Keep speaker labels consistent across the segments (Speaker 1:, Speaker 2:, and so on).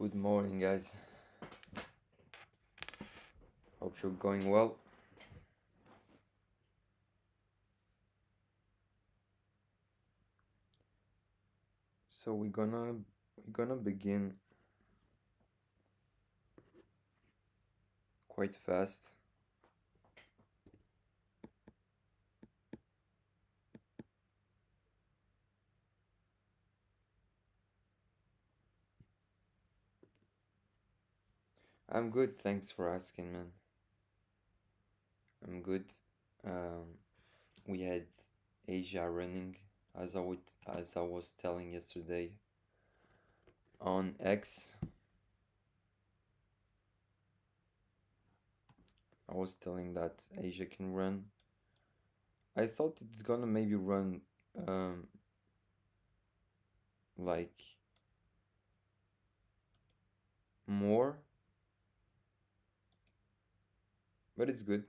Speaker 1: Good morning, guys. Hope you're going well. So we're gonna begin quite fast. I'm good, thanks for asking, man. I'm good. Um, we had Asia running as I was telling yesterday on X. I was telling that Asia can run. I thought it's gonna maybe run um like more, but it's good.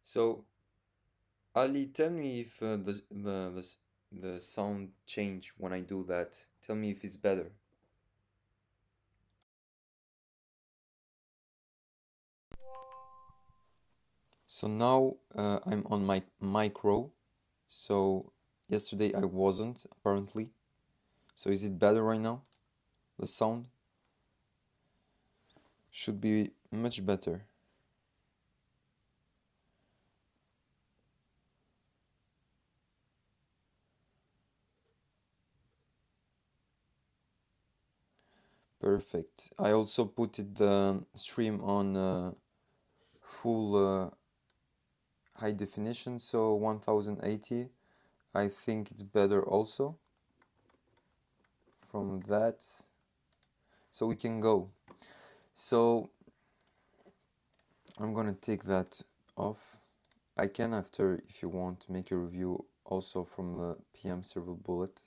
Speaker 1: So Ali, tell me if the sound change when I do that. Tell me if it's better. So now I'm on my micro. So yesterday I wasn't apparently. So is it better right now? The sound should be much better. Perfect. I also put it the stream on full high definition, so 1080. I think it's better also from that. So we can go. So I'm gonna take that off. I can after if you want make a review also from the PM Server Bullet,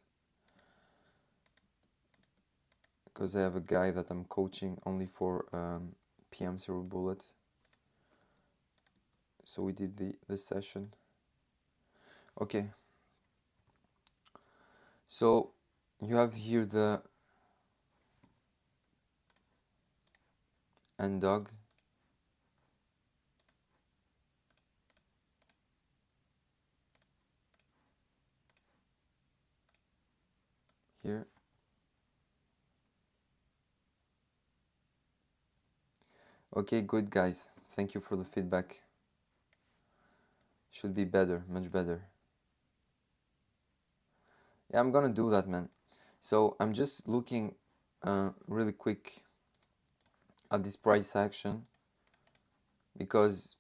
Speaker 1: because I have a guy that I'm coaching only for PM Server Bullet. So we did the session. Okay. So you have here the Ndog. Here. Okay, good guys. Thank you for the feedback. Should be better, much better. Yeah, I'm gonna do that, man. So I'm just looking really quick at this price action because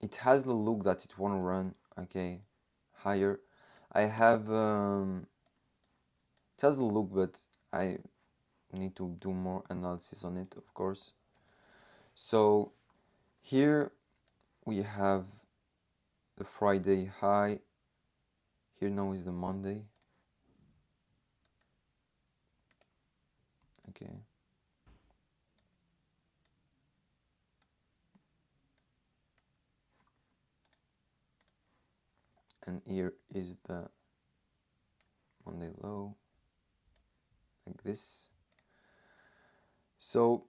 Speaker 1: it has the look that it want to run okay higher. I have it has the look, but I need to do more analysis on it, of course. So here we have the Friday high. Here now is the Monday. Okay. And here is the Monday low, like this. So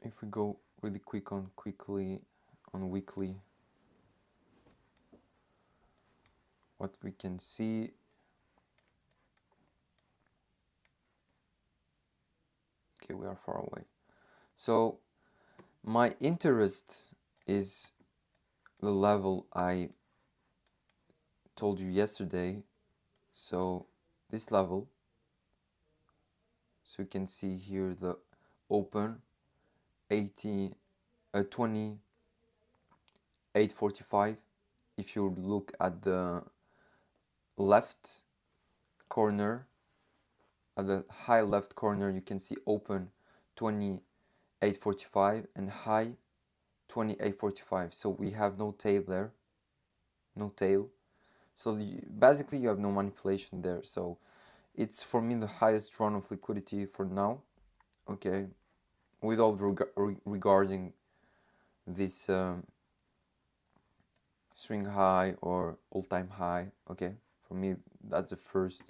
Speaker 1: if we go really quickly on weekly, what we can see, okay, we are far away. So my interest is the level I told you yesterday. So this level, so you can see here the open 28.45. If you look at the left corner, at the high left corner, you can see open 28.45 and high 28.45. So we have no tail there, no tail. So basically you have no manipulation there. So it's for me the highest run of liquidity for now. Okay, without regarding this swing high or all-time high. Okay, for me that's the first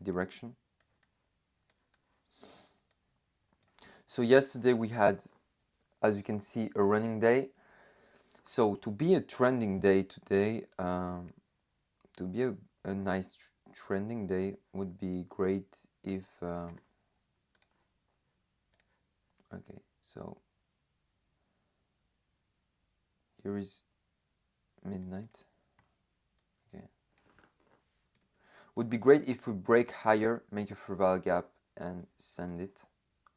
Speaker 1: direction. So yesterday we had, as you can see, a running day. So to be a trending day today, to be a nice trending day would be great if okay, so here is midnight. Okay, would be great if we break higher, make a fair value gap and send it.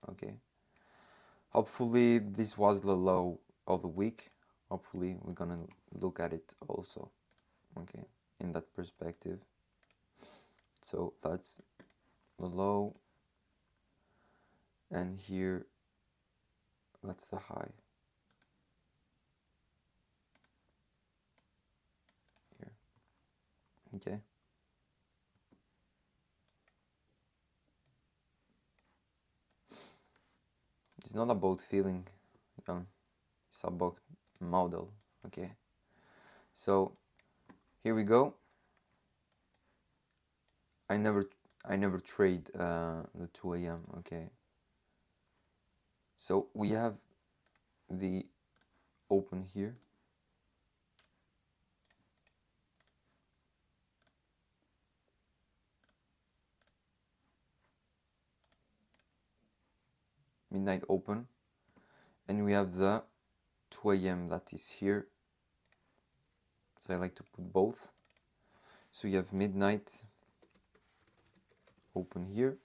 Speaker 1: Okay, hopefully this was the low of the week. Hopefully we're gonna look at it also, okay, in that perspective. So that's the low, and here that's the high. Here, okay. It's not about feeling, it's about model. Okay, so here we go. I never trade the 2 a.m. Okay, so we have the open here. Midnight open, and we have the 2 a.m. that is here. So I like to put both. So you have midnight open here,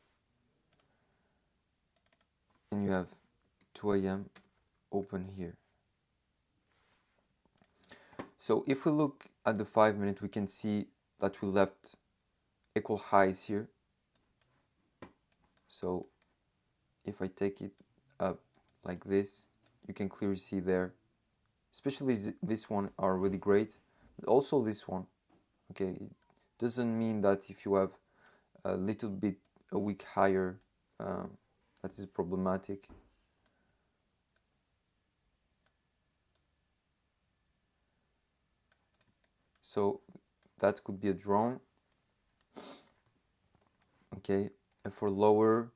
Speaker 1: and you have 2 a.m. open here. So if we look at the 5 minute, we can see that we left equal highs here. So if I take it up like this, you can clearly see there, especially this one are really great, but also this one. Okay, it doesn't mean that if you have a little bit a week higher, that is problematic. So that could be a drone. Okay, and for lower,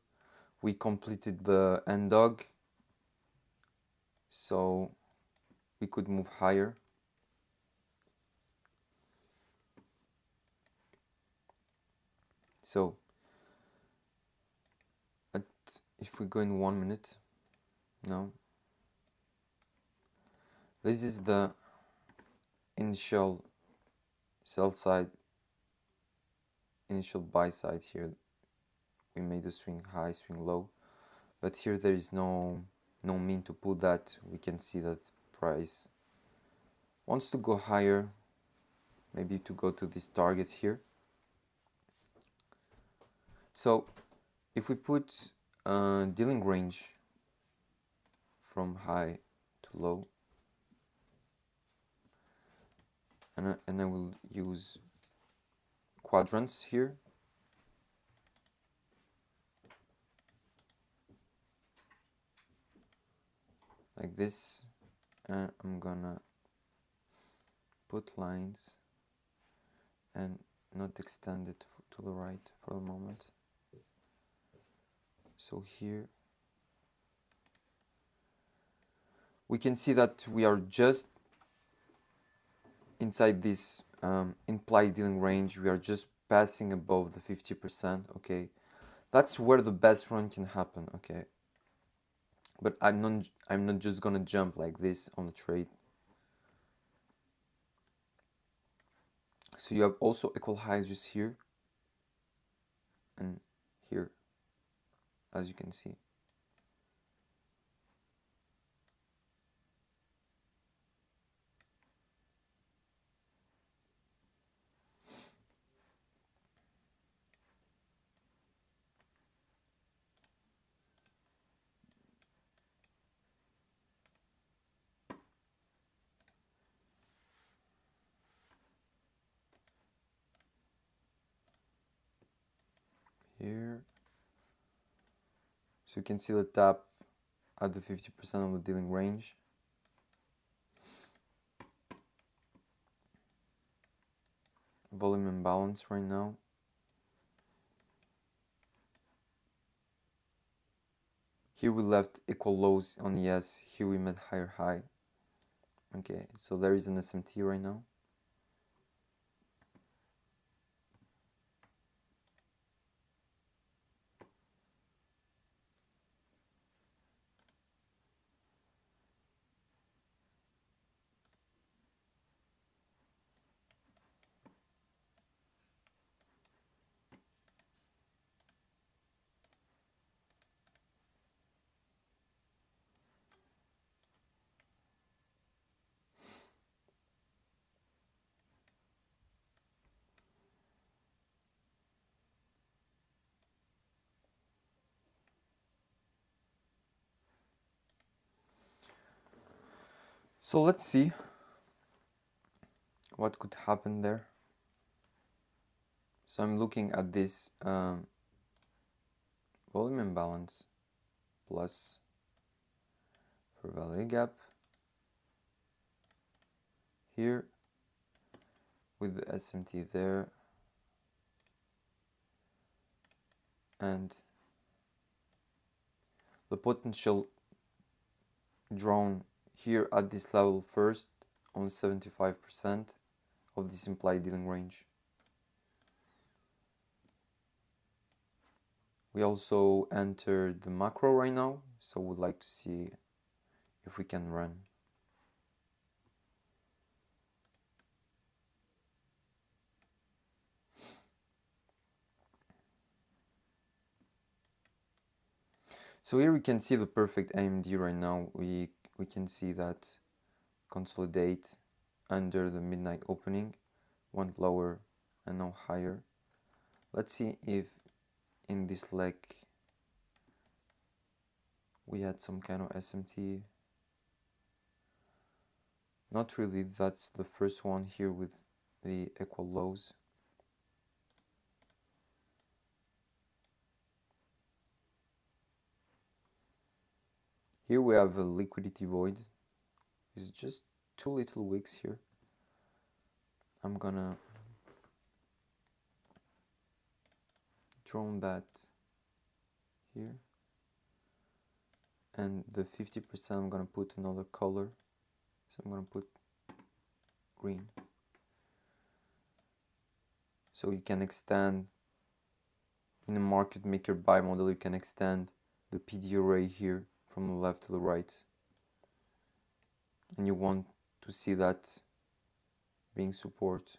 Speaker 1: we completed the end dog, so we could move higher. So if we go in 1 minute now, this is the initial sell side, initial buy side. Here we made a swing high, swing low, but here there is no mean to put that. We can see that price wants to go higher, maybe to go to this target here. So if we put dealing range from high to low, and I will use quadrants here. Like this, and I'm gonna put lines and not extend it to the right for a moment. So here we can see that we are just inside this implied dealing range. We are just passing above the 50%. Okay, that's where the best run can happen. Okay, but I'm not just gonna jump like this on the trade. So you have also equal highs just here and here, as you can see. Here, so you can see the tap at the 50% of the dealing range. volume imbalance right now. Here we left equal lows on ES, here we made higher high. Okay, so there is an SMT right now. So let's see what could happen there. So I'm looking at this volume imbalance plus fair value gap here with the SMT there, and the potential drawn here at this level first on 75% of this implied dealing range. We also entered the macro right now, so we'd like to see if we can run. So here we can see the perfect AMD right now. We can see that consolidate under the midnight opening, went lower and now higher. Let's see if in this leg we had some kind of SMT. Not really, that's the first one here with the equal lows. Here we have a liquidity void. It's just 2 little wicks here. I'm gonna draw that here. And the 50% I'm gonna put another color. So I'm gonna put green. So you can extend, in a market maker buy model, you can extend the PD array here from the left to the right. And you want to see that being support.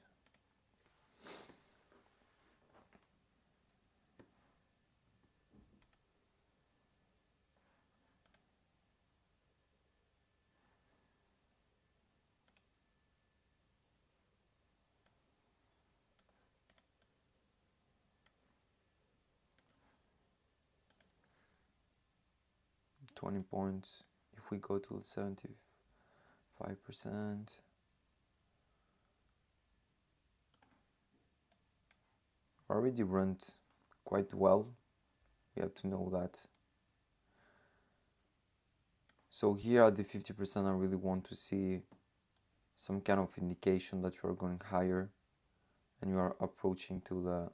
Speaker 1: $20 points. If we go to 75%, already run quite well. You have to know that. So here at the 50%, I really want to see some kind of indication that you are going higher and you are approaching to the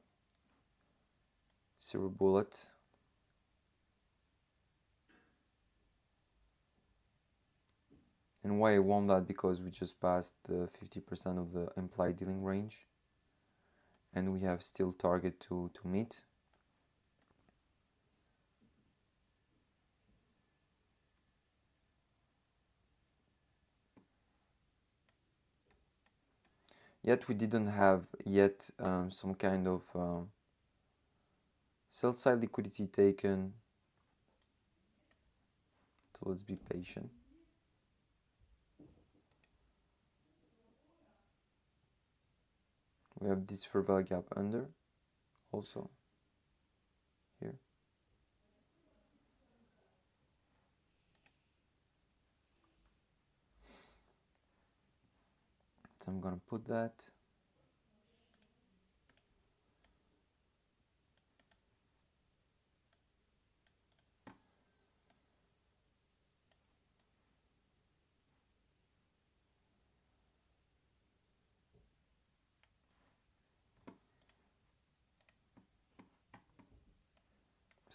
Speaker 1: silver bullet. And why I want that? Because we just passed the 50% of the implied dealing range and we have still target to meet. Yet we didn't have yet some kind of sell side liquidity taken. So let's be patient. We have this fair value gap under also here. So I'm gonna put that.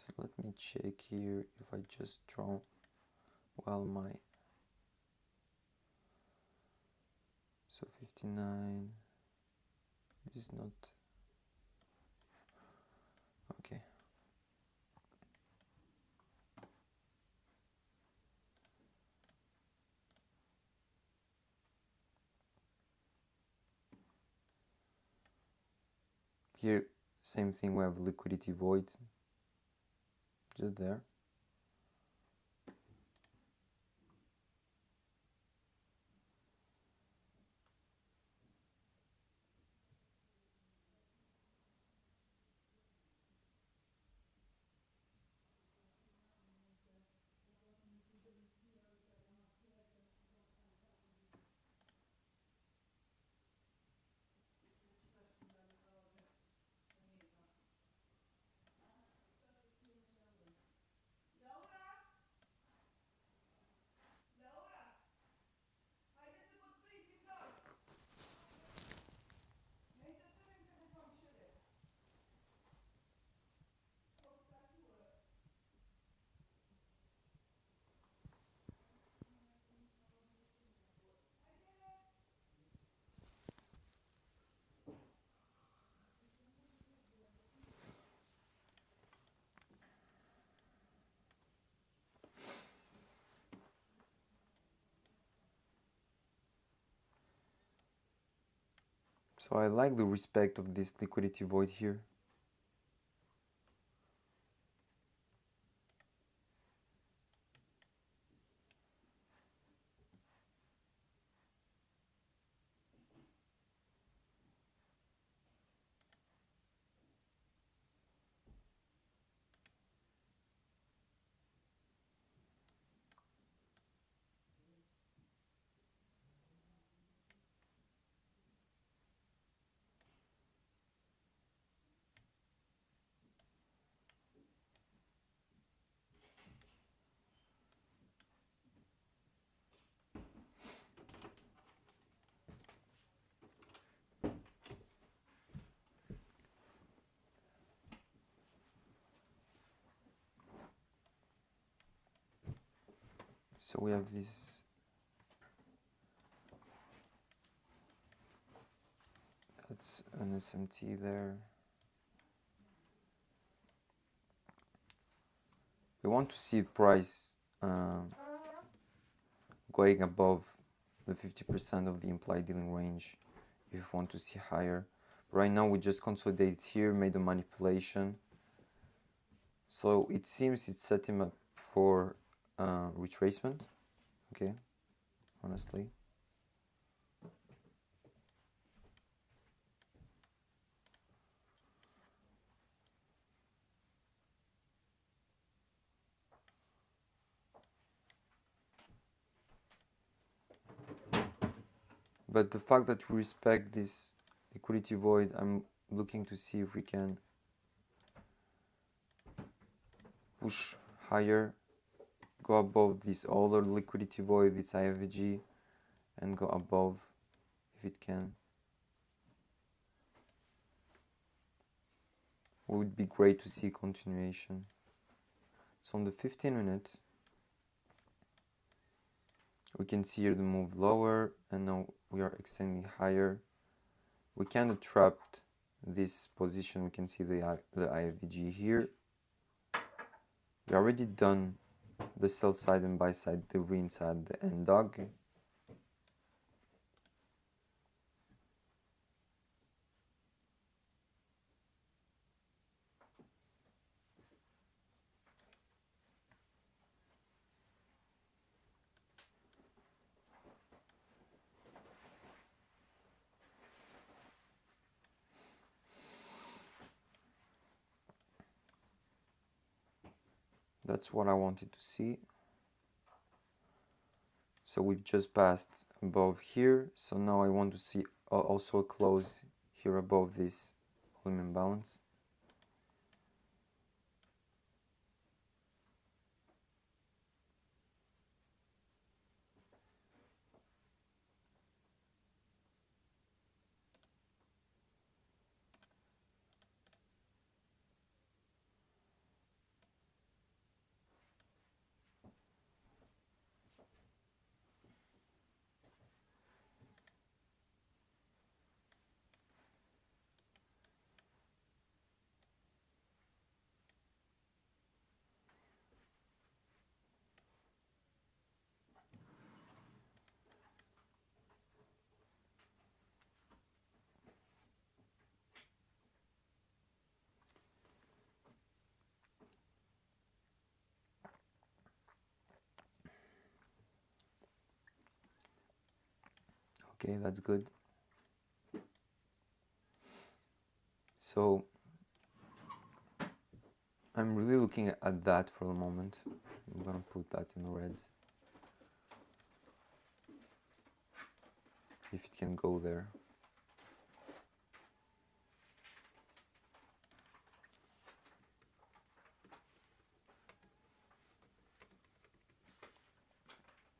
Speaker 1: So let me check here if I just draw well my, so 59, this is not okay. Here same thing, we have liquidity void just there. So I like the respect of this liquidity void here. So we have this, that's an SMT there. We want to see price going above the 50% of the implied dealing range if you want to see higher. Right now we just consolidated here, made a manipulation. So it seems it's setting up for retracement, okay, honestly. But the fact that we respect this liquidity void, I'm looking to see if we can push higher, go above this other liquidity void, this IFVG, and go above if it can. It would be great to see continuation. So on the 15-minute, we can see here the move lower, and now we are extending higher. We kind of trapped this position. We can see the IFVG here. We already done the sell side and buy side, the V inside the end dog. That's what I wanted to see. So we just passed above here. So now I want to see also a close here above this volume imbalance. Okay, that's good. So I'm really looking at that for the moment. I'm gonna put that in red. If it can go there.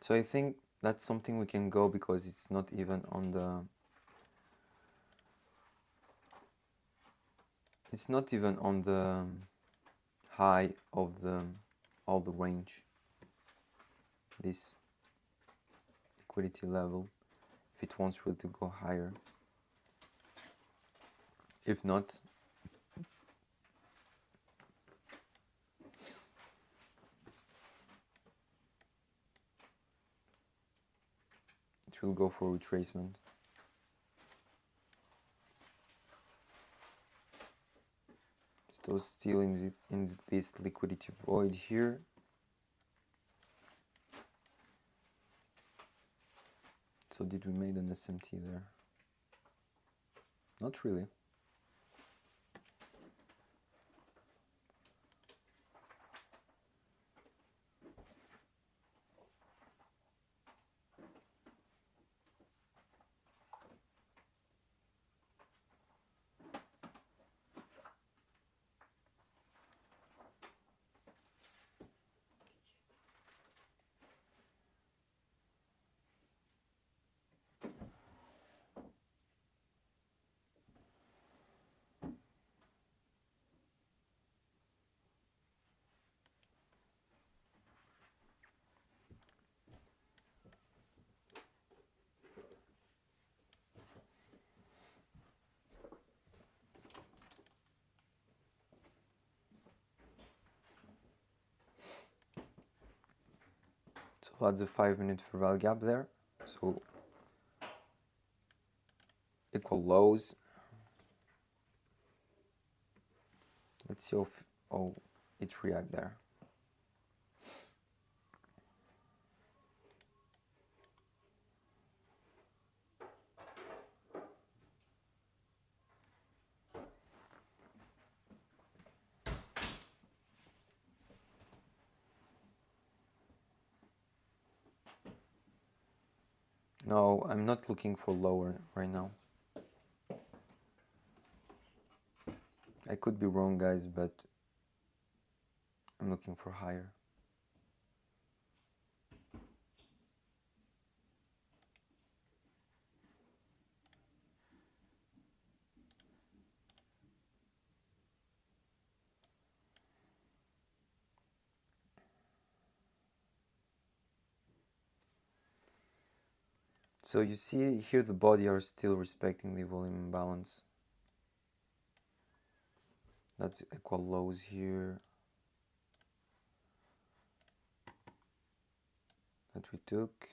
Speaker 1: So I think that's something we can go because it's not even on the high of all the range, this liquidity level, if it wants really to go higher. If not, it will go for retracement. So still in this liquidity void here. So did we make an SMT there? Not really. So that's a 5-minute fair value gap there. So equal lows. Let's see if it react there. No, I'm not looking for lower right now. I could be wrong, guys, but I'm looking for higher. So you see here the body are still respecting the volume imbalance. That's equal lows here that we took.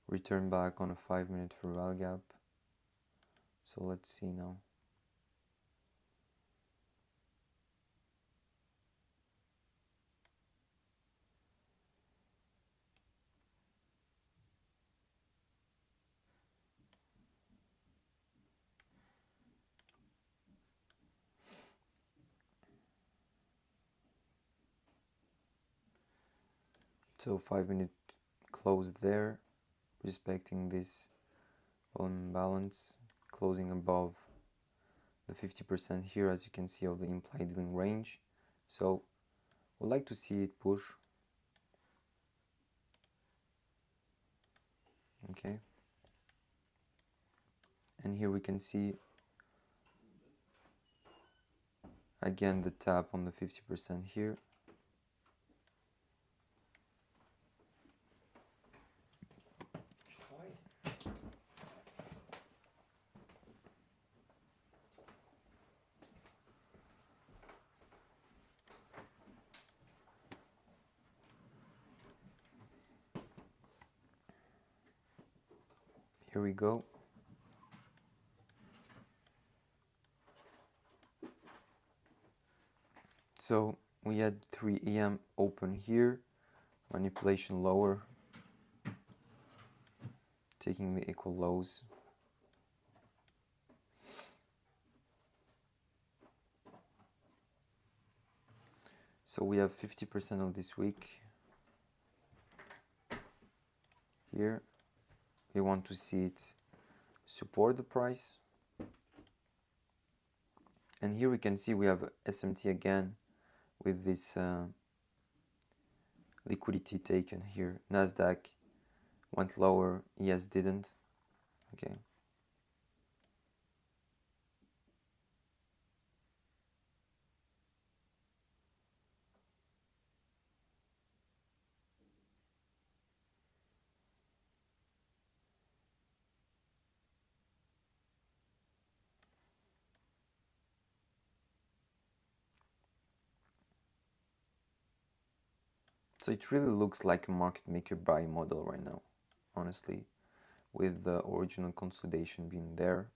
Speaker 1: Return back on a 5-minute fair value gap. So let's see now. So 5-minute close there, respecting this volume imbalance, closing above the 50% here, as you can see, of the implied dealing range. So we'd like to see it push. Okay. And here we can see again the tap on the 50% here. Here we go. So we had 3 AM open here, manipulation lower. taking the equal lows. So we have 50% of this week here. We want to see it support the price. And here we can see we have SMT again with this liquidity taken here. Nasdaq went lower, ES didn't. Okay. So it really looks like a market maker buy model right now, honestly, with the original consolidation being there.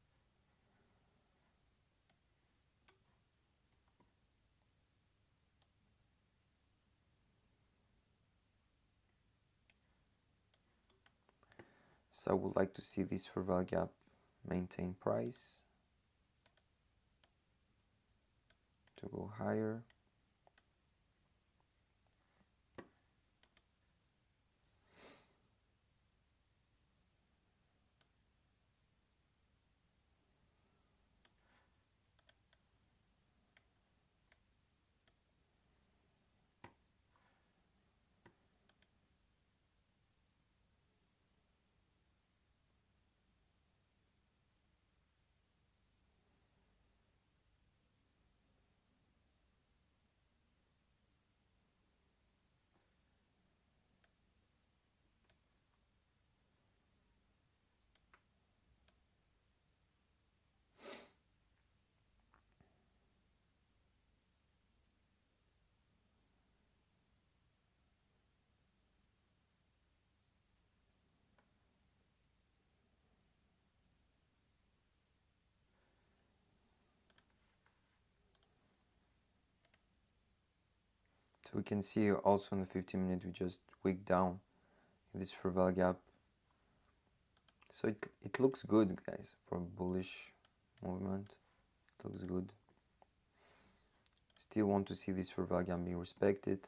Speaker 1: So I would like to see this fair value gap maintain price to go higher. So we can see also in the 15-minute we just wick down in this fair value gap. So it looks good, guys, for a bullish movement. It looks good. Still want to see this fair value gap being respected.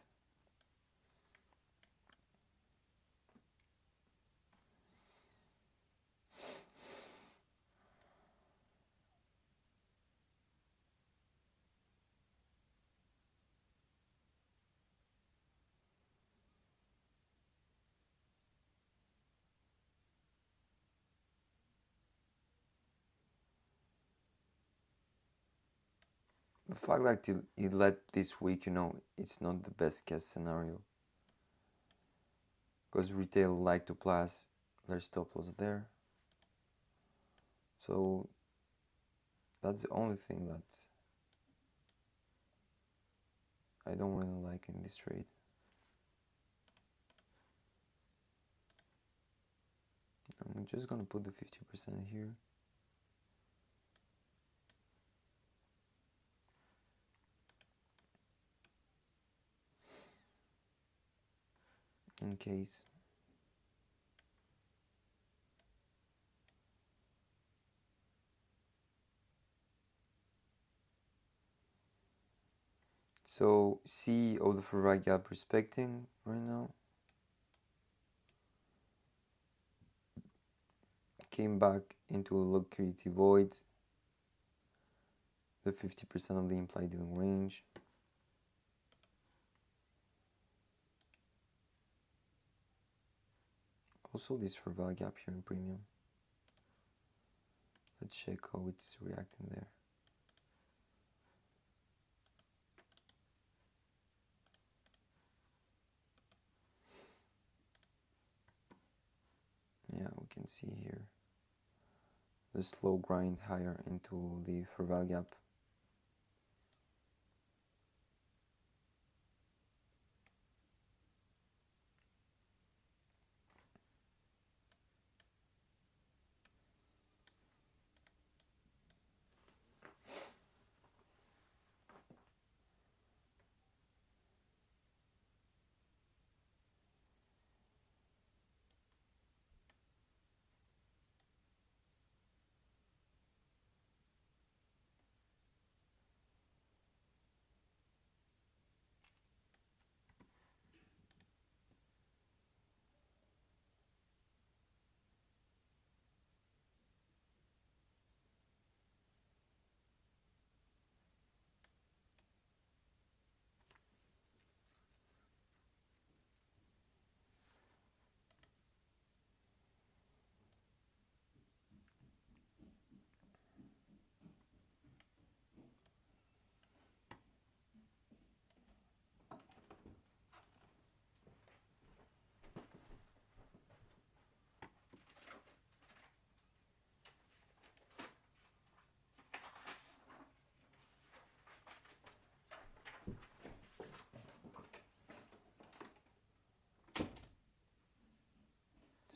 Speaker 1: The fact that it led this week, it's not the best case scenario. Because retail like to place their stop loss there. So that's the only thing that I don't really like in this trade. I'm just gonna put the 50% here. In case. So C of the fair value gap respecting right now. Came back into a liquidity void. The 50% of the implied dealing range. Also this fair value gap here in premium. Let's check how it's reacting there. Yeah, we can see here the slow grind higher into the fair value gap.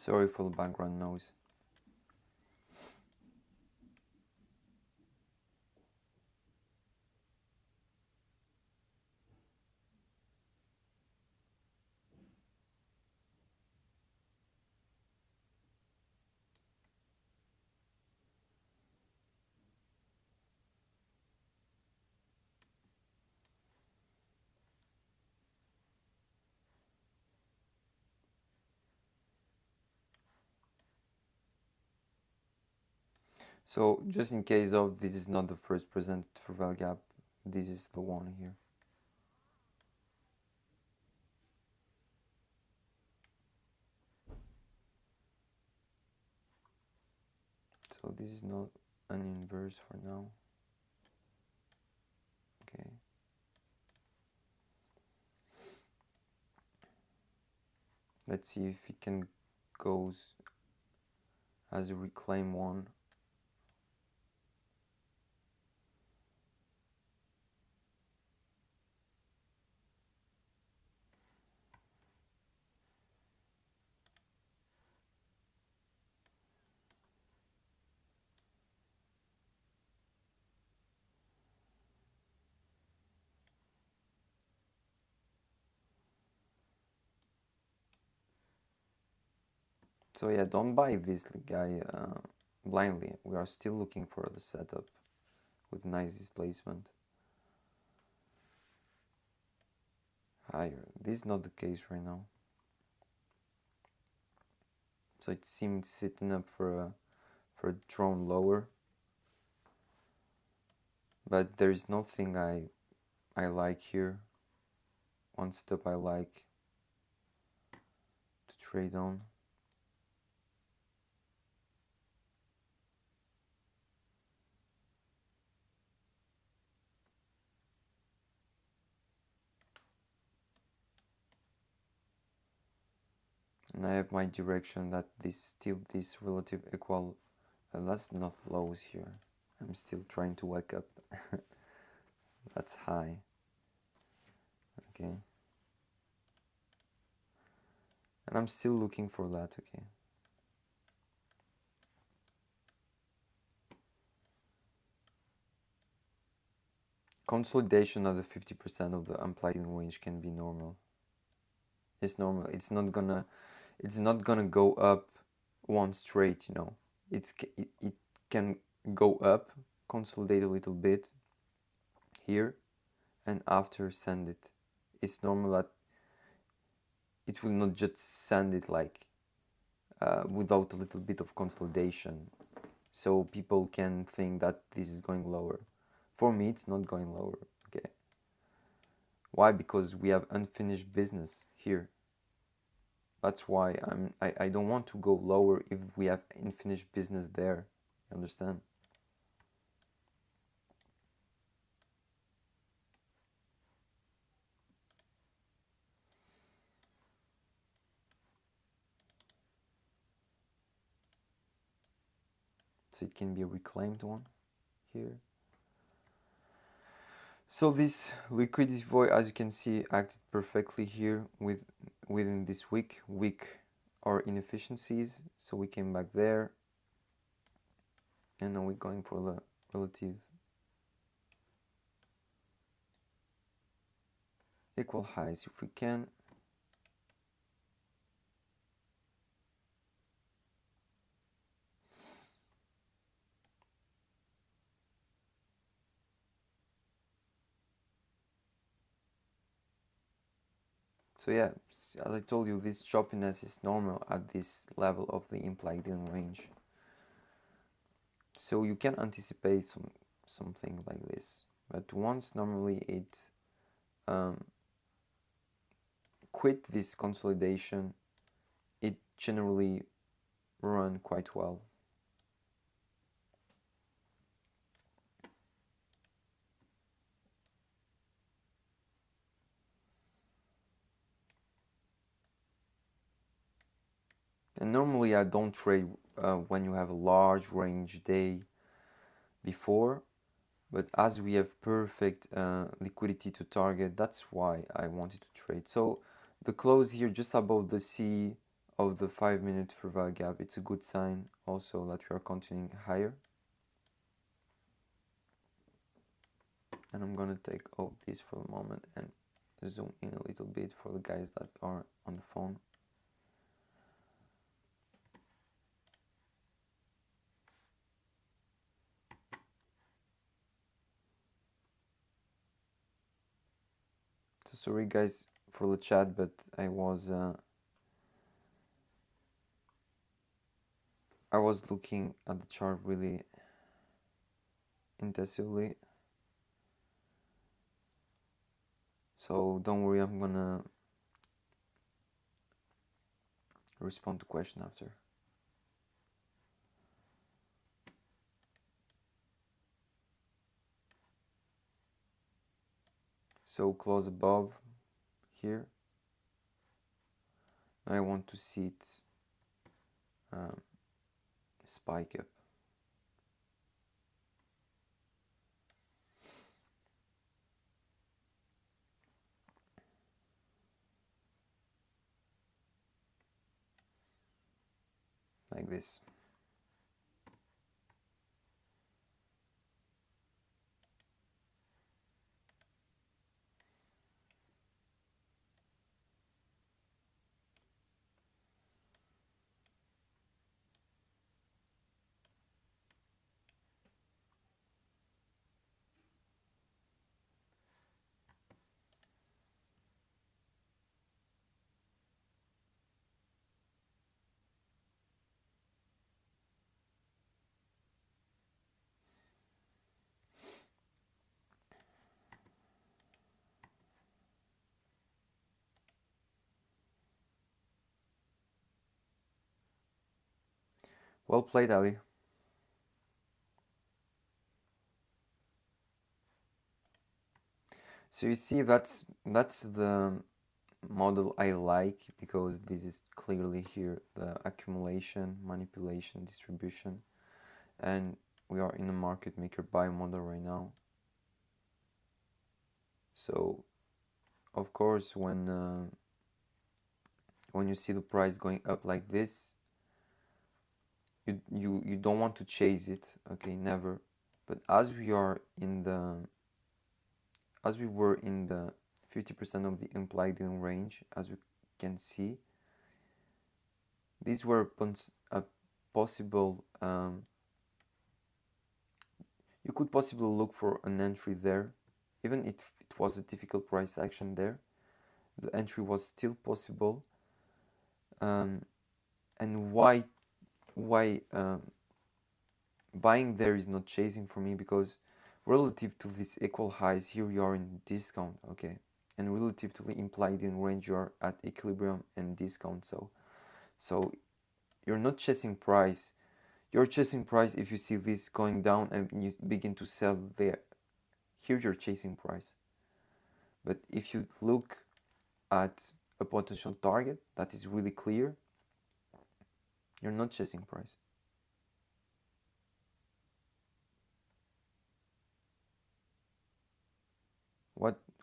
Speaker 1: Sorry for the background noise. So just in case of this is not the first presented for value gap, this is the one here. So this is not an inverse for now. Okay. Let's see if it can goes as a reclaim one. So yeah, don't buy this guy blindly. We are still looking for the setup with nice displacement. Higher. This is not the case right now. So it seems sitting up for a drone lower. But there is nothing I like here. One setup I like to trade on. And I have my direction that this relative equal, that's not lows here. I'm still trying to wake up. That's high. Okay. And I'm still looking for that, okay. Consolidation of the 50% of the implied range can be normal. It's normal. It's not gonna go up one straight, you know. It can go up, consolidate a little bit here, and after send it. It's normal that it will not just send it like without a little bit of consolidation, so people can think that this is going lower. For me, it's not going lower. Okay. Why? Because we have unfinished business here. That's why I don't want to go lower if we have unfinished business there. You understand? So it can be a reclaimed one here. So this liquidity void, as you can see, acted perfectly here within this week or inefficiencies. So we came back there, and now we're going for the relative equal highs if we can. So yeah, as I told you, this choppiness is normal at this level of the implied yield range. So you can anticipate something like this, but once normally it quit this consolidation, it generally run quite well. And normally I don't trade when you have a large range day before, but as we have perfect liquidity to target, that's why I wanted to trade. So the close here just above the C of the 5-minute fair value gap. It's a good sign also that we are continuing higher. And I'm gonna take off this for a moment and zoom in a little bit for the guys that are on the phone. So sorry guys for the chat, but I was looking at the chart really intensively. So don't worry, I'm gonna respond to question after. So close above here. I want to see it spike up. Like this. Well played, Ali. So you see, that's the model I like, because this is clearly here the accumulation, manipulation, distribution, and we are in a market maker buy model right now. So of course when you see the price going up like this, you don't want to chase it, okay, never. But as we were in the 50% of the implied in range, as we can see, these were a possible you could possibly look for an entry there. Even if it was a difficult price action there, the entry was still possible. And why buying there is not chasing for me? Because relative to these equal highs, here you are in discount, okay, and relative to the implied in range, you are at equilibrium and discount. So you're not chasing price. You're chasing price if you see this going down and you begin to sell there. Here you're chasing price. But if you look at a potential target that is really clear, you're not chasing price.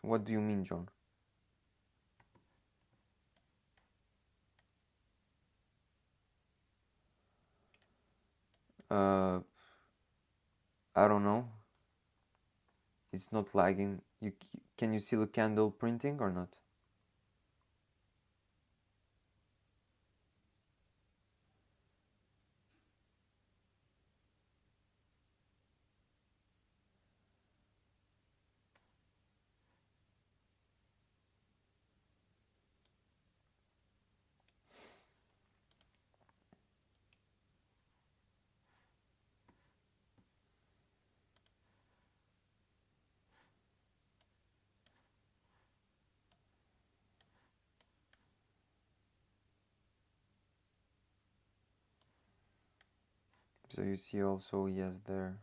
Speaker 1: What do you mean, John? I don't know. It's not lagging. Can you see the candle printing or not? So you see also, yes, there.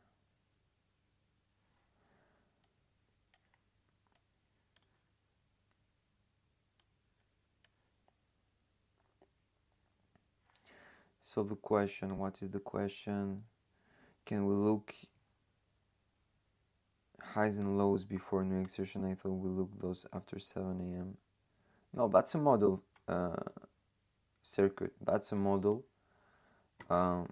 Speaker 1: So the question, what is the question? Can we look highs and lows before new exertion? I thought we look those after 7 a.m. No, that's a model. circuit. That's a model. Um,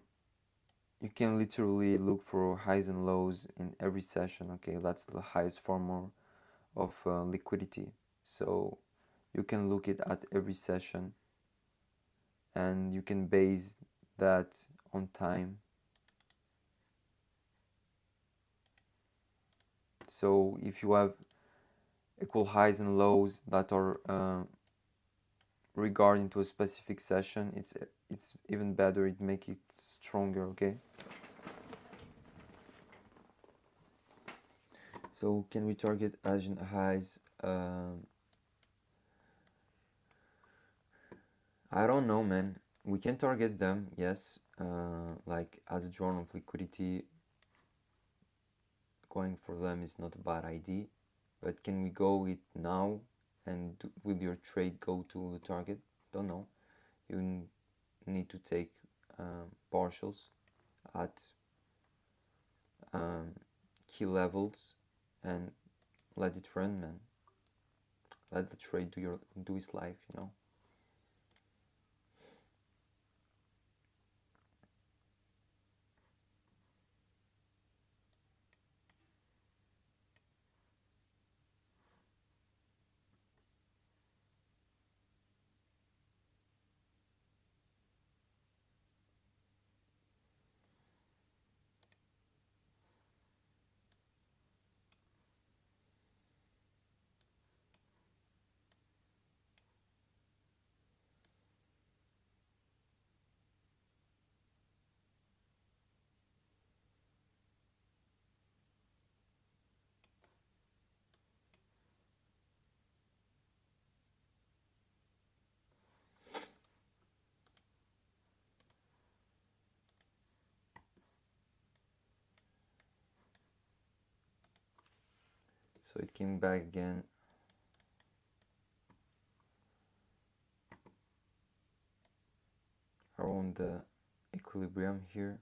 Speaker 1: you can literally look for highs and lows in every session. Okay, that's the highest form of liquidity. So you can look it at every session, and you can base that on time. So if you have equal highs and lows that are regarding to a specific session, it's even better. It make it stronger. Okay. So can we target Asian highs? I don't know, man. We can target them, yes. Like as a drawn of liquidity, going for them is not a bad idea. But can we go it now and will your trade go to the target? Don't know. You need to take partials at key levels and let it run, man. Let the trade do its life, you know. So it came back again. Around the equilibrium here.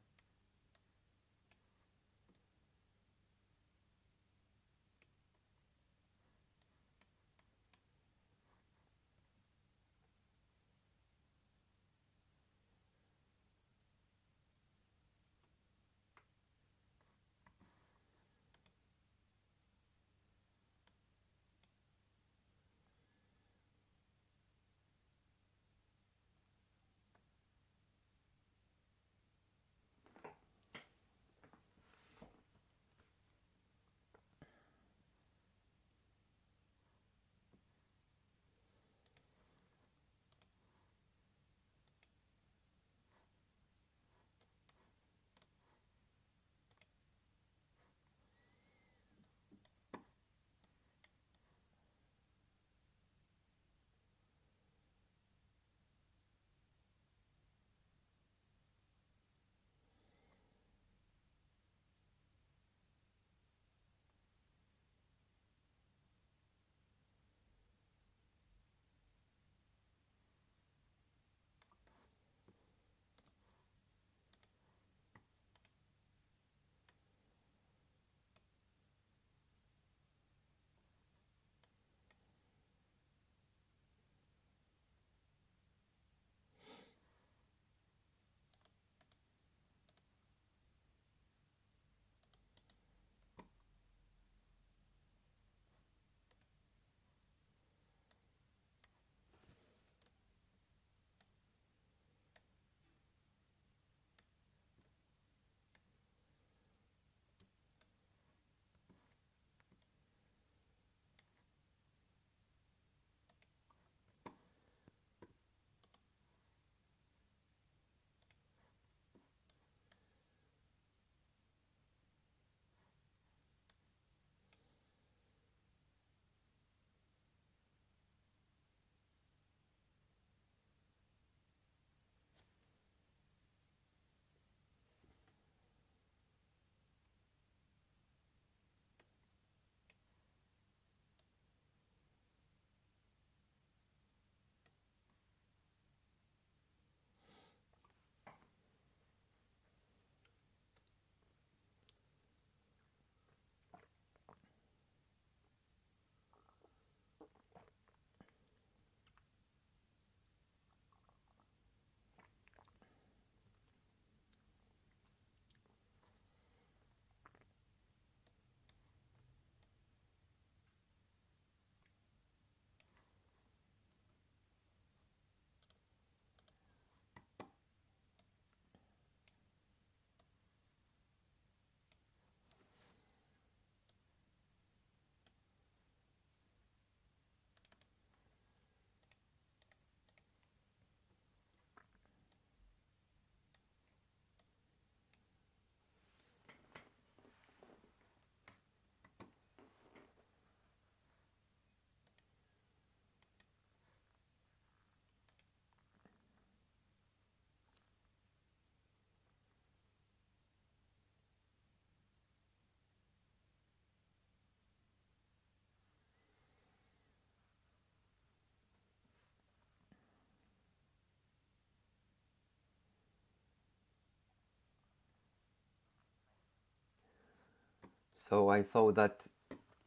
Speaker 1: So I thought that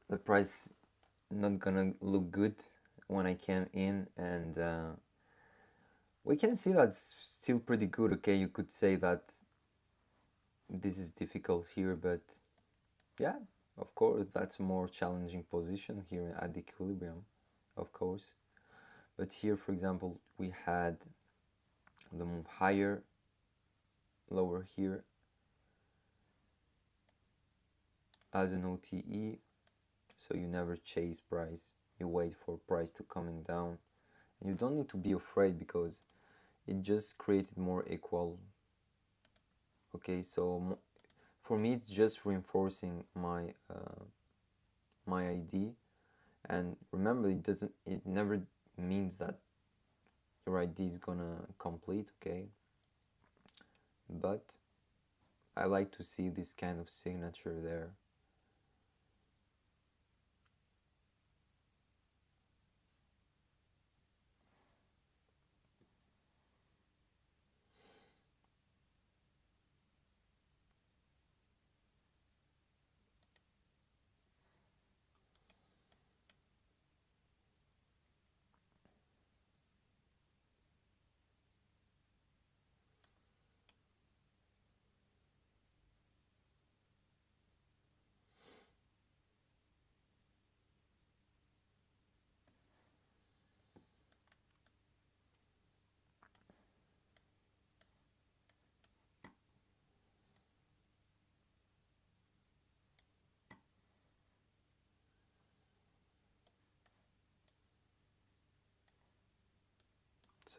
Speaker 1: the price not gonna look good when I came in, and we can see that's still pretty good. Okay, you could say that this is difficult here, but yeah, of course that's a more challenging position here at the equilibrium, of course. But here, for example, we had the move higher, lower here as an OTE. So you never chase price, you wait for price to coming down, and you don't need to be afraid because it just created more equal. Okay, so for me it's just reinforcing my my ID. And remember, it never means that your ID is gonna complete, okay? But I like to see this kind of signature there.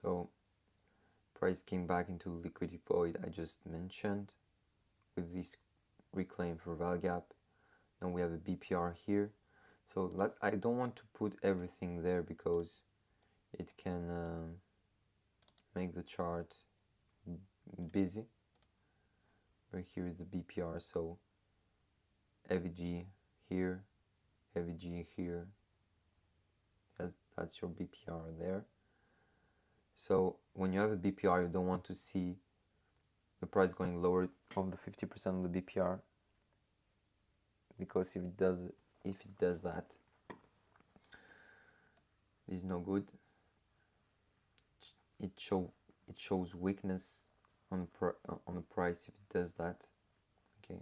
Speaker 1: So price came back into the liquidity void I just mentioned with this reclaim for value gap. Now we have a BPR here. So I don't want to put everything there because it can make the chart busy. But here is the BPR, so AVG here, AVG here. That's your BPR there. So when you have a BPR, you don't want to see the price going lower of the 50% of the BPR, because if it does that, it's no good. It shows weakness on the price if it does that. Okay.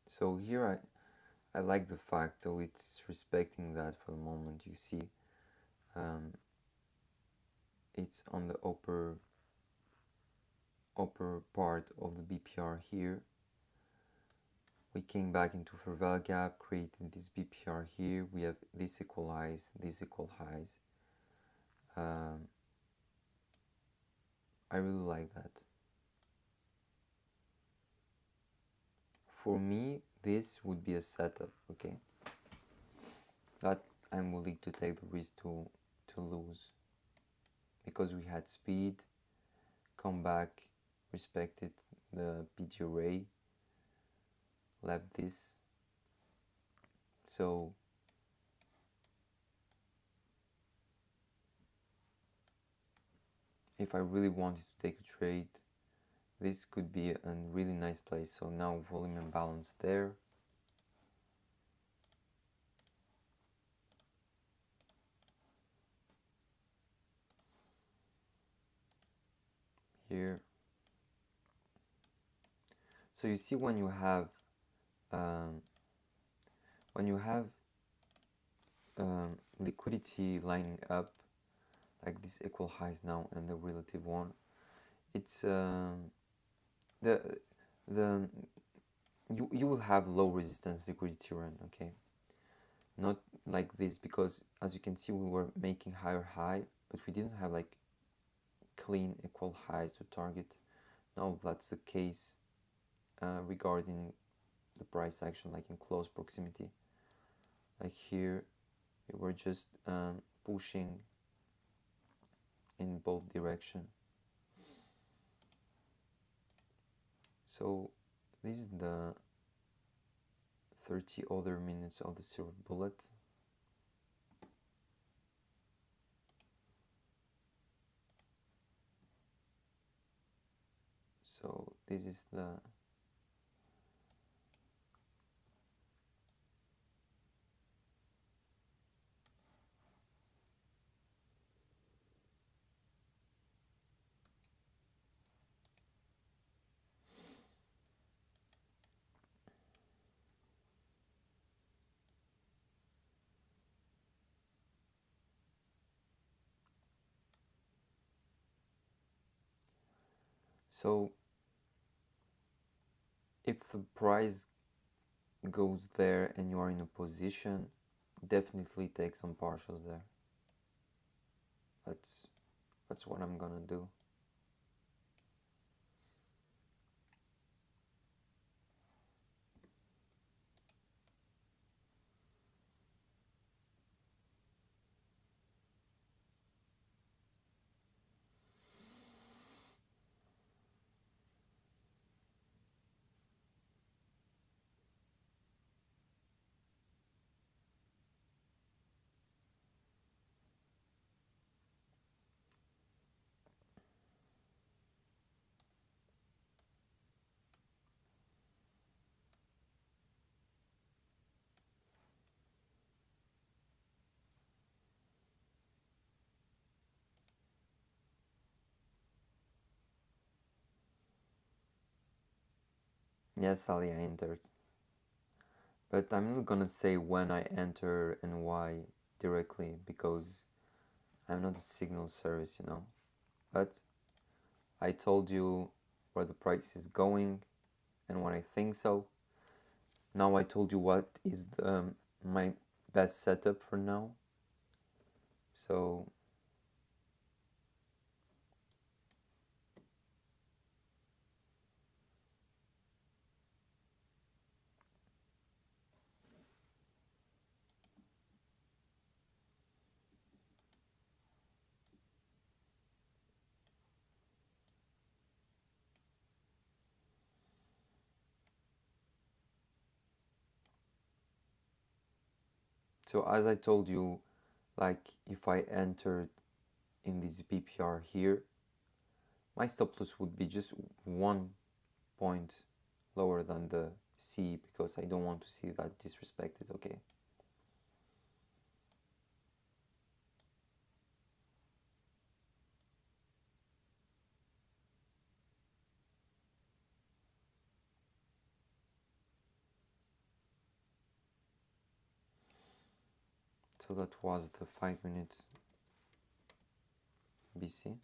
Speaker 1: So here I like the fact though it's respecting that for the moment. You see, it's on the upper part of the BPR here. We came back into fair value gap, created this BPR here. We have this equal highs, this equal highs. I really like that. For me, this would be a setup, okay? That I'm willing to take the risk to lose, because we had speed, come back, respected the PG array, left this. So if I really wanted to take a trade, this could be a really nice place. So now volume and balance there. Here. So you see when you have liquidity lining up like this equal highs now and the relative one, it's the you will have low resistance liquidity run, okay? Not like this, because as you can see we were making higher high, but we didn't have like clean equal highs to target. Now that's the case regarding the price action like in close proximity. Like here, we were just pushing in both direction. So this is the 30 other minutes of the silver bullet. So this is the so if the price goes there and you are in a position, definitely take some partials there. That's what I'm gonna do. Yes, Ali, I entered. But I'm not gonna say when I enter and why directly because I'm not a signal service, you know. But I told you where the price is going and what I think so. Now I told you what is my best setup for now. So so as I told you, like if I entered in this BPR here, my stop loss would be just 1 point lower than the C because I don't want to see that disrespected, okay? So that was the 5-minute BC.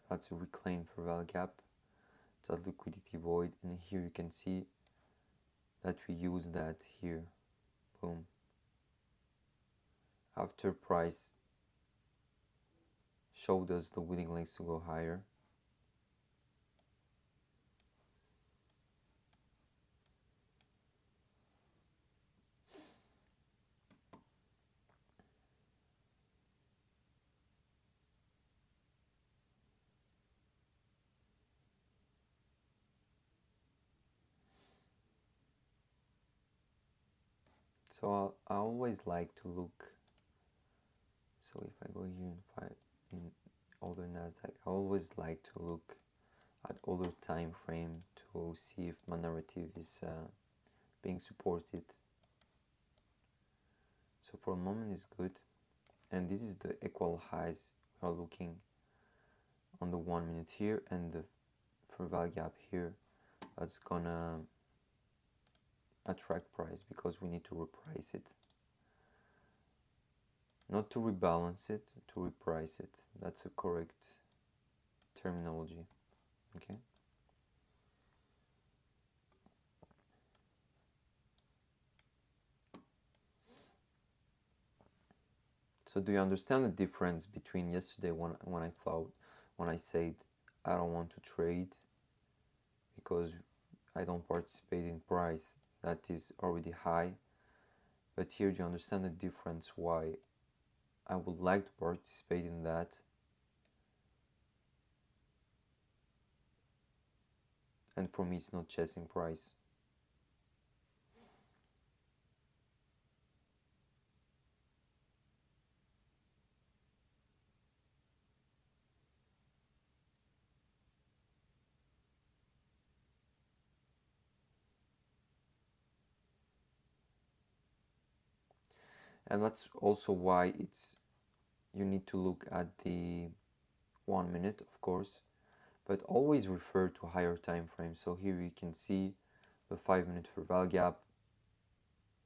Speaker 1: That's a reclaim for value gap. It's a liquidity void, and here you can see that we use that here. Boom. After price showed us the willingness to go higher. So I always like to look. So if I go here in older Nasdaq, I always like to look at older time frame to see if my narrative is being supported. So for a moment it's good, and this is the equal highs we are looking on the 1 minute here and the fair value gap here. That's gonna attract price because we need to reprice it, not to rebalance it, to reprice it. That's a correct terminology. Okay. So do you understand the difference between yesterday when I thought when I said I don't want to trade because I don't participate in price that is already high. But here you understand the difference why I would like to participate in that. And for me, it's not chasing price. And that's also why you need to look at the 1 minute, of course, but always refer to higher time frame. So here you can see the 5 minute fair value gap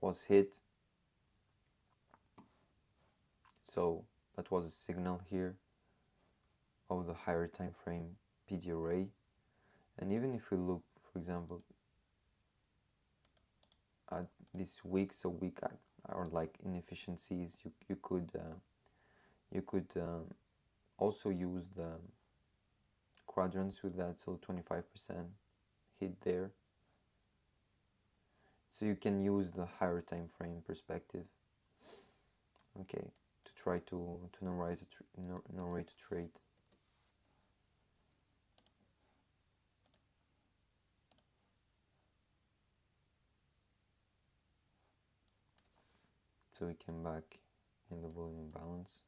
Speaker 1: was hit. So that was a signal here of the higher time frame PD array. And even if we look, for example, at this weak, so weak or like inefficiencies, you could also use the quadrants with that, so 25% hit there. So you can use the higher time frame perspective, okay, to try to narrate a trade. So we came back in the volume balance,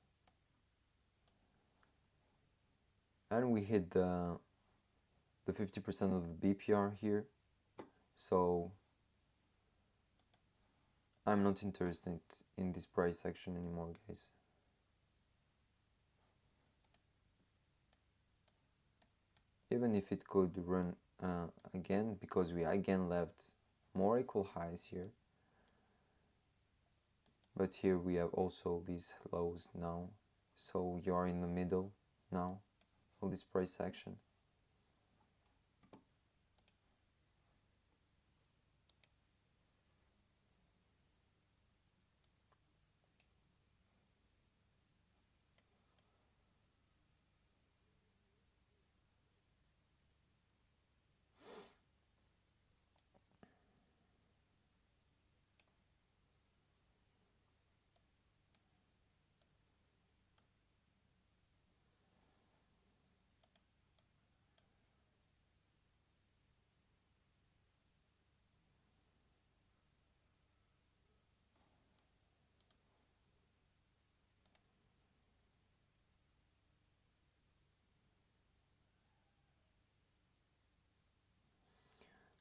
Speaker 1: and we hit the 50% of the BPR here. So I'm not interested in this price action anymore, guys. Even if it could run again, because we again left more equal highs here. But here we have also these lows now. So you're in the middle now of this price action.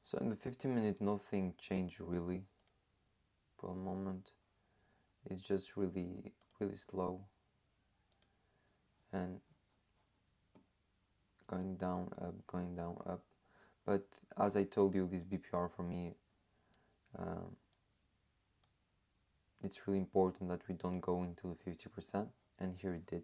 Speaker 1: So in the 15-minute, nothing changed really for the moment. It's just really slow and going down, up. But as I told you, this BPR for me, it's really important that we don't go into the 50%, and here it did.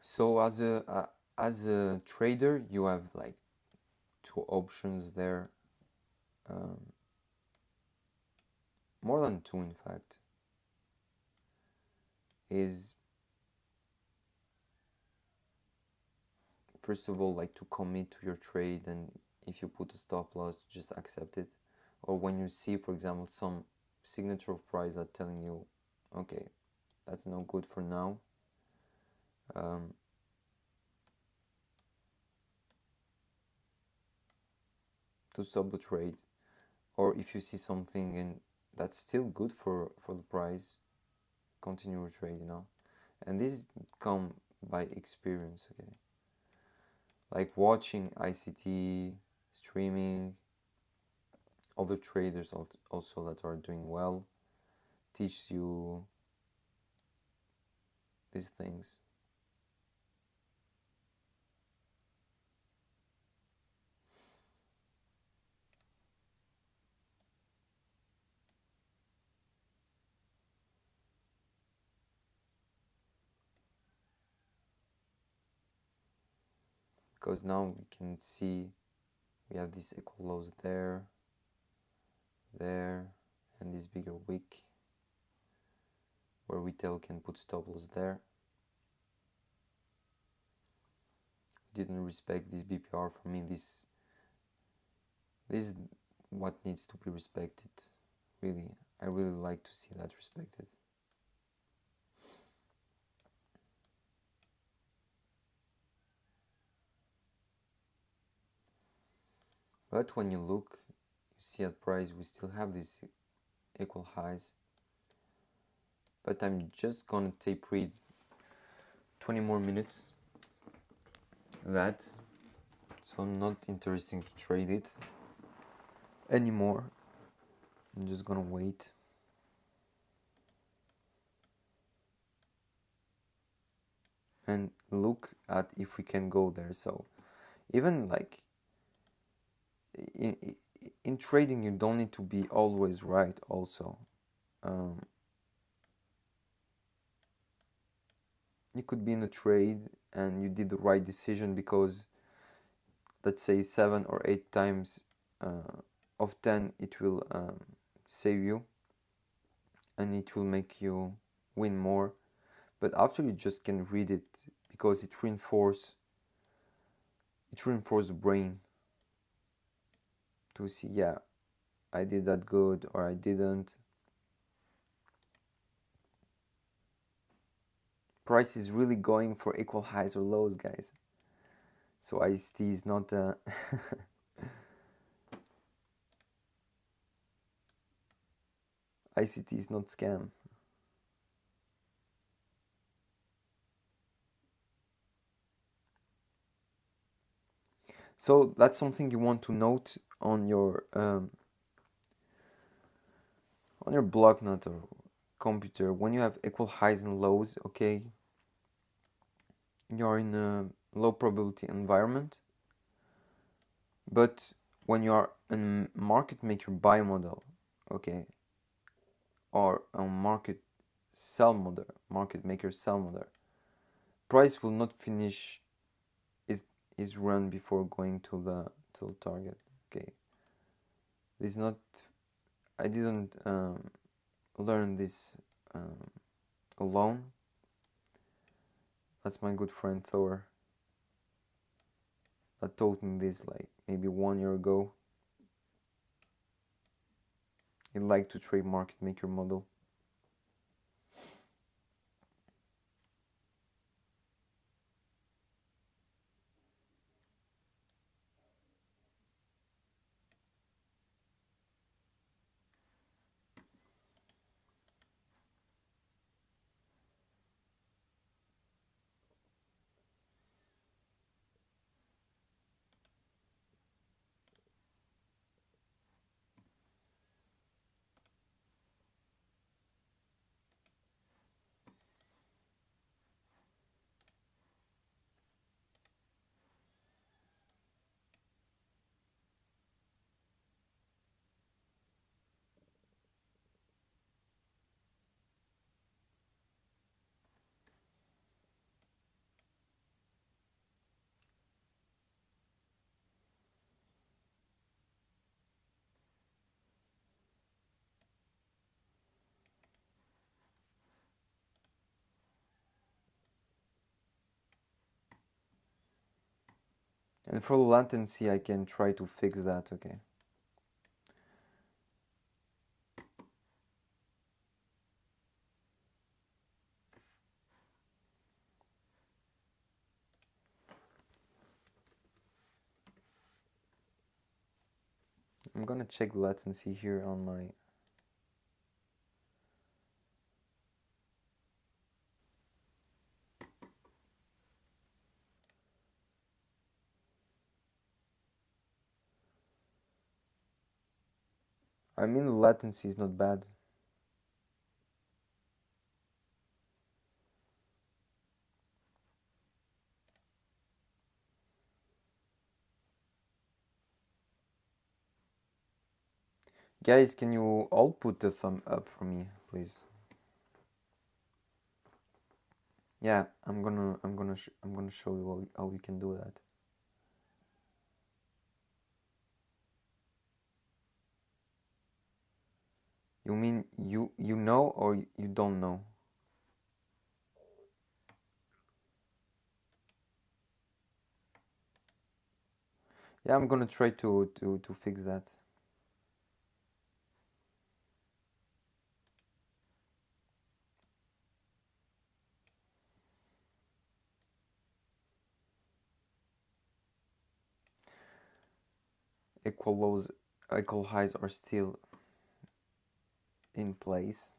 Speaker 1: So as a trader, you have like two options there, more than two in fact. Is first of all, like, to commit to your trade, and if you put a stop loss, to just accept it. Or when you see, for example, some signature of price that telling you, okay, that's no good for now, to stop the trade. Or if you see something and that's still good for the price, continue your trade, and this come by experience, okay, like watching ICT, streaming, other traders also that are doing well, teaches you these things. Because now we can see We have this equal lows there, and this bigger wick where retail can put stop loss there. Didn't respect this BPR. For me, this is what needs to be respected. Really, I really like to see that respected. But when you look, you see at price we still have these equal highs. But I'm just gonna tape read 20 more minutes that, so not interesting to trade it anymore. I'm just gonna wait. And look at if we can go there. So even like in trading, you don't need to be always right also. You could be in a trade and you did the right decision because, let's say, 7 or 8 times of 10 it will save you and it will make you win more. But after, you just can read it because it reinforces the brain to see, yeah, I did that good or I didn't. Price is really going for equal highs or lows, guys. So ICT is not a ICT is not scam. So that's something you want to note on your block note or computer. When you have equal highs and lows, okay, you're in a low probability environment. But when you are in market maker buy model, okay, or a market maker sell model, price will not finish is run before going to the target. Okay, this is not, I didn't learn this alone. That's my good friend Thor that taught me this like maybe 1 year ago. He liked to trade market maker model. And for the latency, I can try to fix that, okay. I'm gonna check the latency here on my I mean, the latency is not bad. Guys, can you all put the thumb up for me, please? Yeah, I'm gonna show you how we can do that. You mean you know or you don't know? Yeah, I'm gonna try to fix that. Equal lows, equal highs are still in place.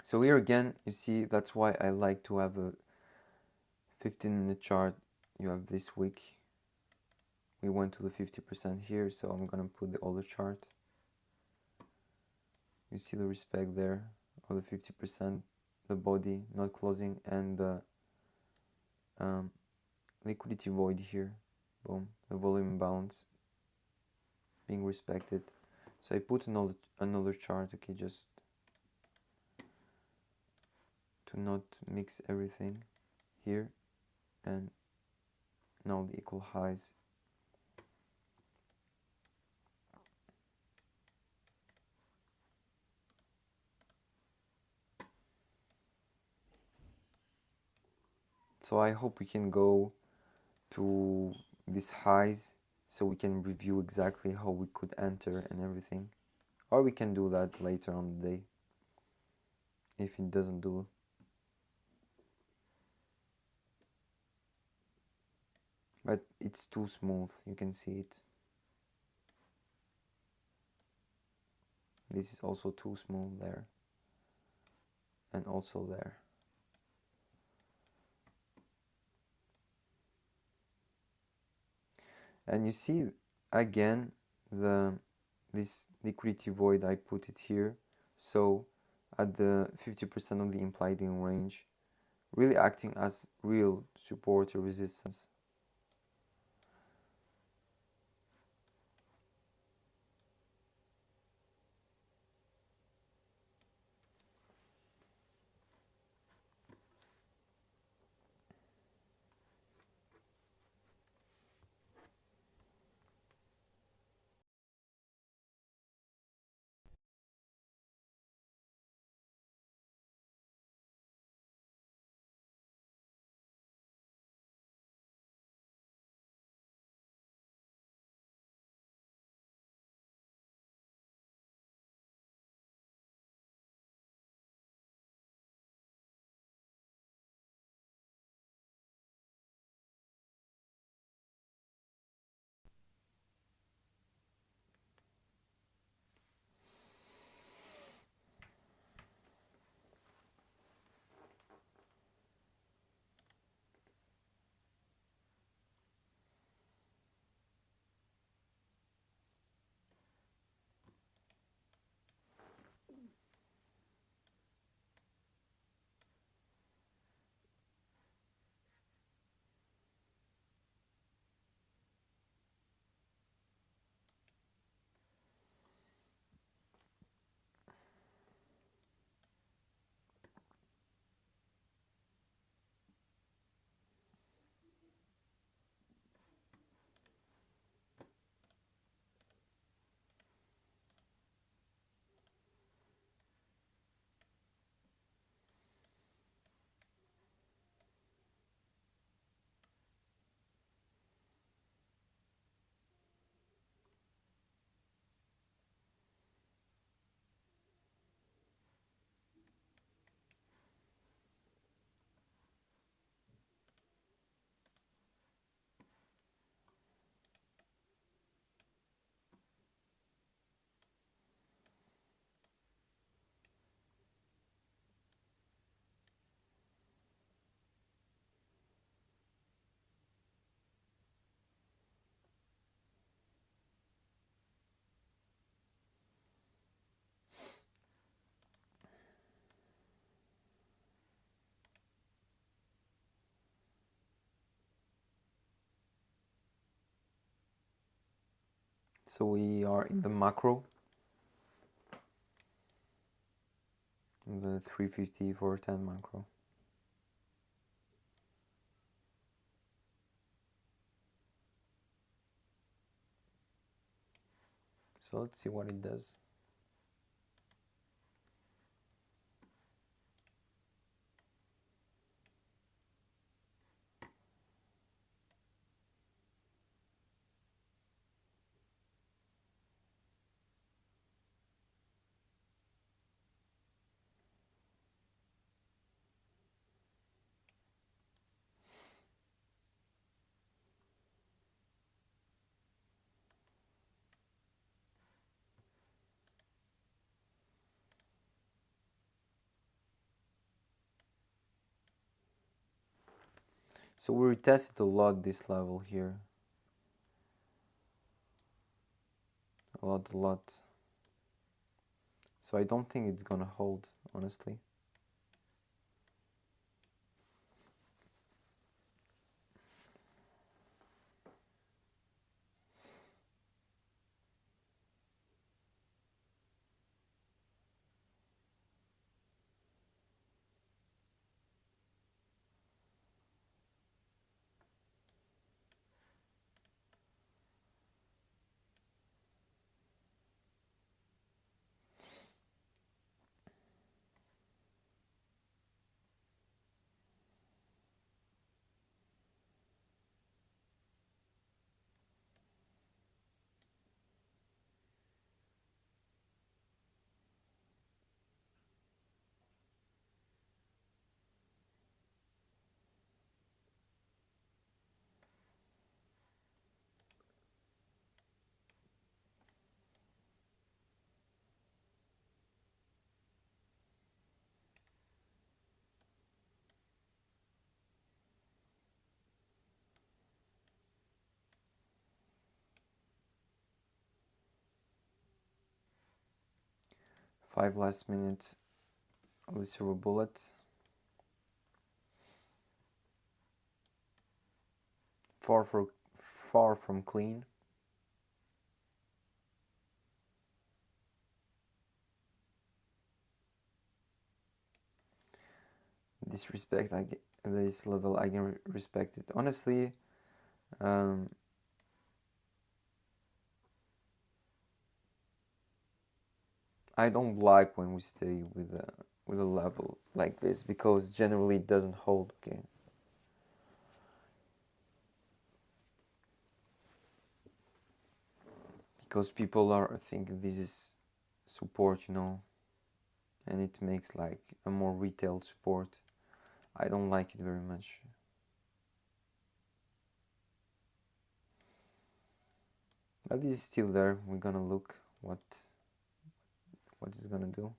Speaker 1: So here again, you see, that's why I like to have a 15-minute chart. You have this week. We went to the 50% here, so I'm gonna put the other chart. You see the respect there of the 50%, the body not closing, and the liquidity void here. Boom, the volume imbalance being respected. So I put another chart, okay, just to not mix everything here, and now the equal highs. So I hope we can go to these highs so we can review exactly how we could enter and everything, or we can do that later on the day if it doesn't do. But it's too smooth, you can see it. This is also too smooth there, and also there. And you see again this liquidity void, I put it here, so at the 50% of the implied in range, really acting as real support or resistance. So we are in the macro, the 350 410 macro. So let's see what it does. So we retested a lot this level here. A lot. So I don't think it's gonna hold, honestly. Five last minutes of the silver bullet. Far from clean. Disrespect, this level I can respect it. Honestly, I don't like when we stay with a level like this because generally it doesn't hold. Okay. Because people are thinking this is support, you know, and it makes like a more retail support. I don't like it very much. But this is still there. We're gonna look what it's gonna do.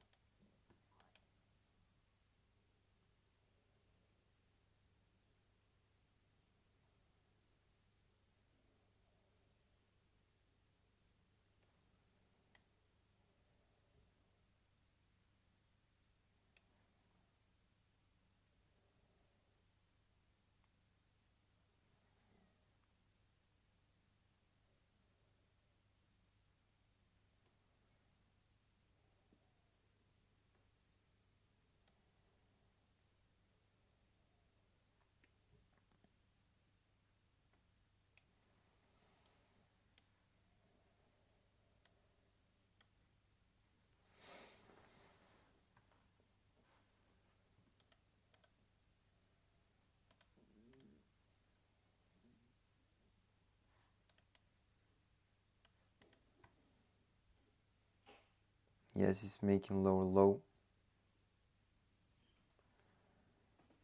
Speaker 1: Yes, it's making lower low.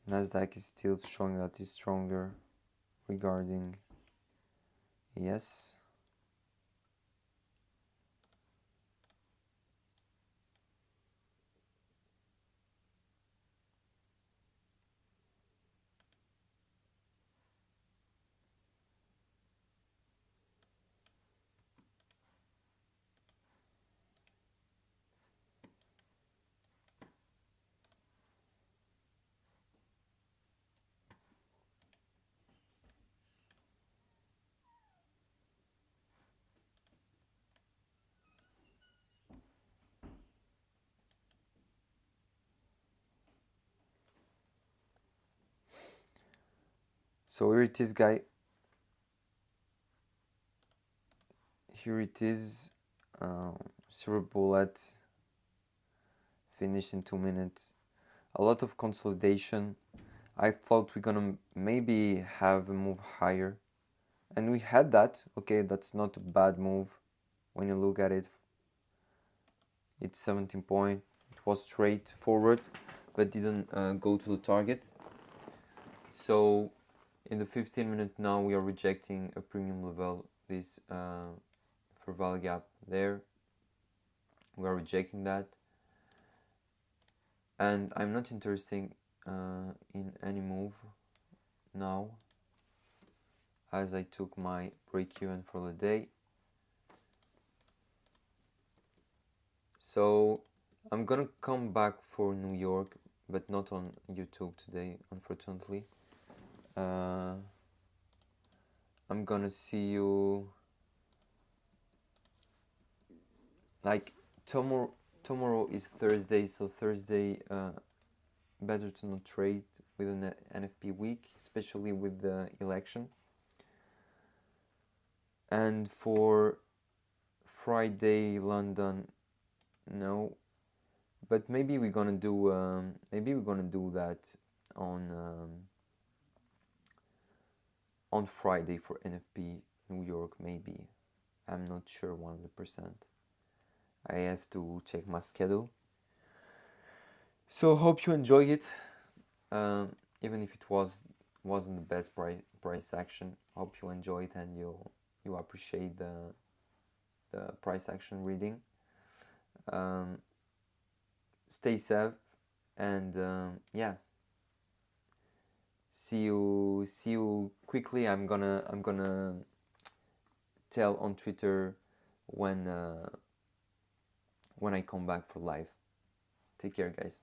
Speaker 1: Nasdaq is still showing that it's stronger regarding yes. So here it is, guy. Here it is. Silver Bullet finished in 2 minutes. A lot of consolidation. I thought we're gonna maybe have a move higher, and we had that. Okay, that's not a bad move when you look at it. It's 17 point. It was straight forward, but didn't go to the target. So in the 15 minute now we are rejecting a premium level, this for value gap there. We are rejecting that, and I'm not interested in any move now, as I took my break even for the day. So I'm gonna come back for New York, but not on YouTube today, unfortunately. I'm gonna see you like tomorrow is Thursday, so Thursday better to not trade within the NFP week, especially with the election. And for Friday London, no, but maybe we're gonna do that on Friday for NFP New York. Maybe, I'm not sure 100%. I have to check my schedule. So hope you enjoy it, even if it wasn't the best price action. Hope you enjoy it and you appreciate the price action reading. Stay safe, and yeah, see you quickly. I'm gonna tell on Twitter when I come back for live. Take care, guys.